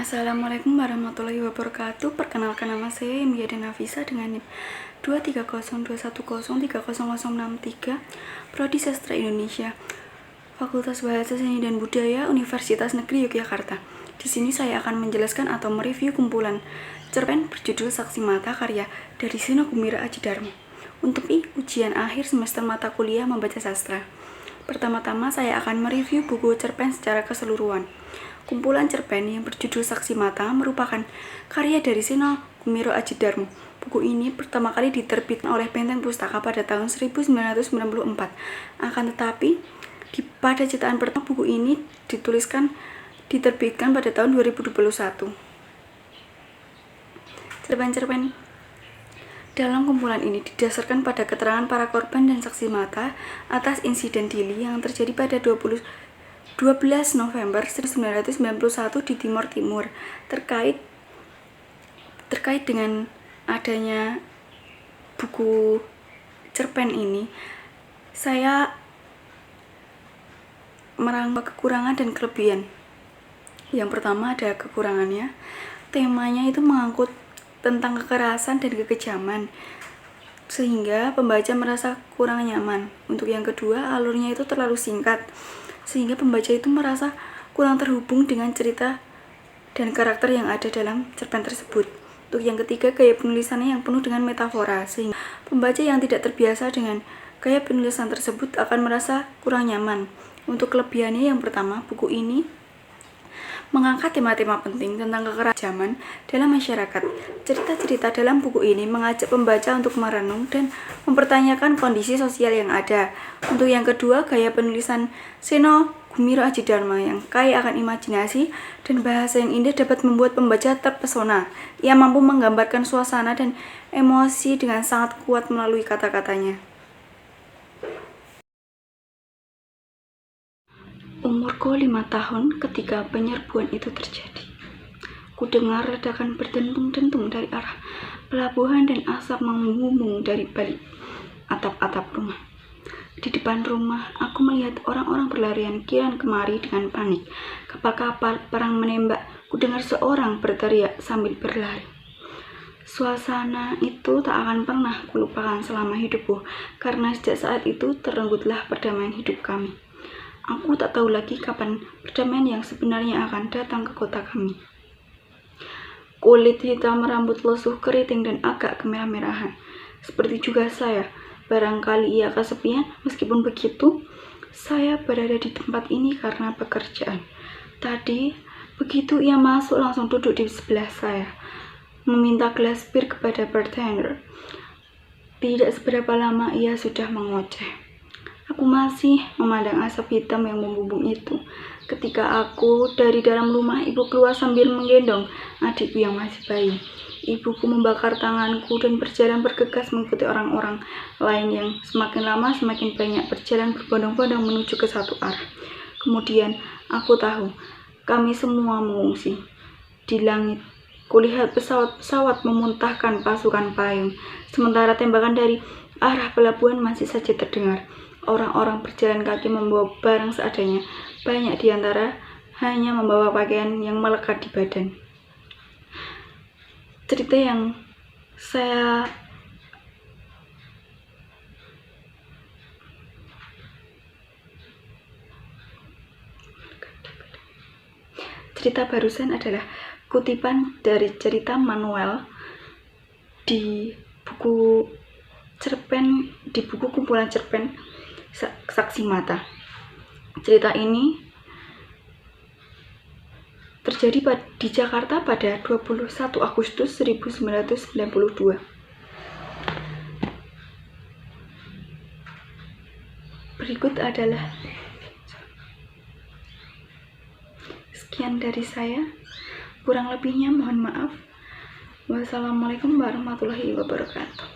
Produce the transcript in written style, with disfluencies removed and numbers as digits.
Assalamualaikum warahmatullahi wabarakatuh. Perkenalkan, nama saya Imyada Nafisa dengan NIM 23021030063, Prodi Sastra Indonesia, Fakultas Bahasa Seni dan Budaya, Universitas Negeri Yogyakarta. Di sini saya akan menjelaskan atau mereview kumpulan cerpen berjudul Saksi Mata karya dari Seno Gumira Aji Darmo untuk ujian akhir semester mata kuliah membaca sastra. Pertama-tama saya akan mereview buku cerpen secara keseluruhan. Kumpulan cerpen yang berjudul Saksi Mata merupakan karya dari Seno Gumira Aji Darmo. Buku ini pertama kali diterbitkan oleh Benteng Pustaka pada tahun 1994. Akan tetapi, pada cetakan pertama buku ini diterbitkan pada tahun 2021. Cerpen-cerpen dalam kumpulan ini didasarkan pada keterangan para korban dan saksi mata atas insiden Dili yang terjadi pada 12 November 1991 di Timor Timur. Terkait dengan adanya buku cerpen ini, saya merangkum kekurangan dan kelebihan. Yang pertama ada kekurangannya, temanya itu mengangkut tentang kekerasan dan kekejaman, sehingga pembaca merasa kurang nyaman. Untuk yang kedua, alurnya itu terlalu singkat, sehingga pembaca itu merasa kurang terhubung dengan cerita dan karakter yang ada dalam cerpen tersebut. Untuk yang ketiga, gaya penulisannya yang penuh dengan metafora, sehingga pembaca yang tidak terbiasa dengan gaya penulisan tersebut akan merasa kurang nyaman. Untuk kelebihannya, yang pertama, buku ini mengangkat tema-tema penting tentang kekerasan dalam masyarakat. Cerita-cerita dalam buku ini mengajak pembaca untuk merenung dan mempertanyakan kondisi sosial yang ada. Untuk yang kedua, gaya penulisan Seno Gumira Aji Darmo yang kaya akan imajinasi dan bahasa yang indah dapat membuat pembaca terpesona. Ia mampu menggambarkan suasana dan emosi dengan sangat kuat melalui kata-katanya. Umurku 5 tahun ketika penyerbuan itu terjadi. Ku dengar ledakan berdentum-dentum dari arah pelabuhan dan asap membumbung dari balik atap-atap rumah. Di depan rumah, aku melihat orang-orang berlarian kian kemari dengan panik. Kapal-kapal perang menembak. Ku dengar seorang berteriak sambil berlari. Suasana itu tak akan pernah kulupakan selama hidupku, karena sejak saat itu terenggutlah perdamaian hidup kami. Aku tak tahu lagi kapan perdamaian yang sebenarnya akan datang ke kota kami. Kulit hitam, rambut lusuh, keriting, dan agak kemerah-merahan. Seperti juga saya, barangkali ia kesepian. Meskipun begitu, saya berada di tempat ini karena pekerjaan. Tadi, begitu ia masuk langsung duduk di sebelah saya, meminta gelas bir kepada bartender. Tidak seberapa lama ia sudah mengoceh. Aku masih memandang asap hitam yang membumbung itu. Ketika aku dari dalam rumah, ibu keluar sambil menggendong adikku yang masih bayi. Ibuku membakar tanganku dan berjalan bergegas mengikuti orang-orang lain yang semakin lama semakin banyak berjalan berbondong-bondong menuju ke satu arah. Kemudian aku tahu kami semua mengungsi. Di langit, kulihat pesawat-pesawat memuntahkan pasukan payung, sementara tembakan dari arah pelabuhan masih saja terdengar. Orang-orang berjalan kaki membawa barang seadanya. Banyak di antara hanya membawa pakaian yang melekat di badan. Cerita yang saya cerita barusan adalah kutipan dari cerita Manuel di buku kumpulan cerpen Saksi Mata. Cerita ini terjadi di Jakarta pada 21 Agustus 1992. Berikut adalah sekian dari saya. Kurang lebihnya mohon maaf. Wassalamualaikum warahmatullahi wabarakatuh.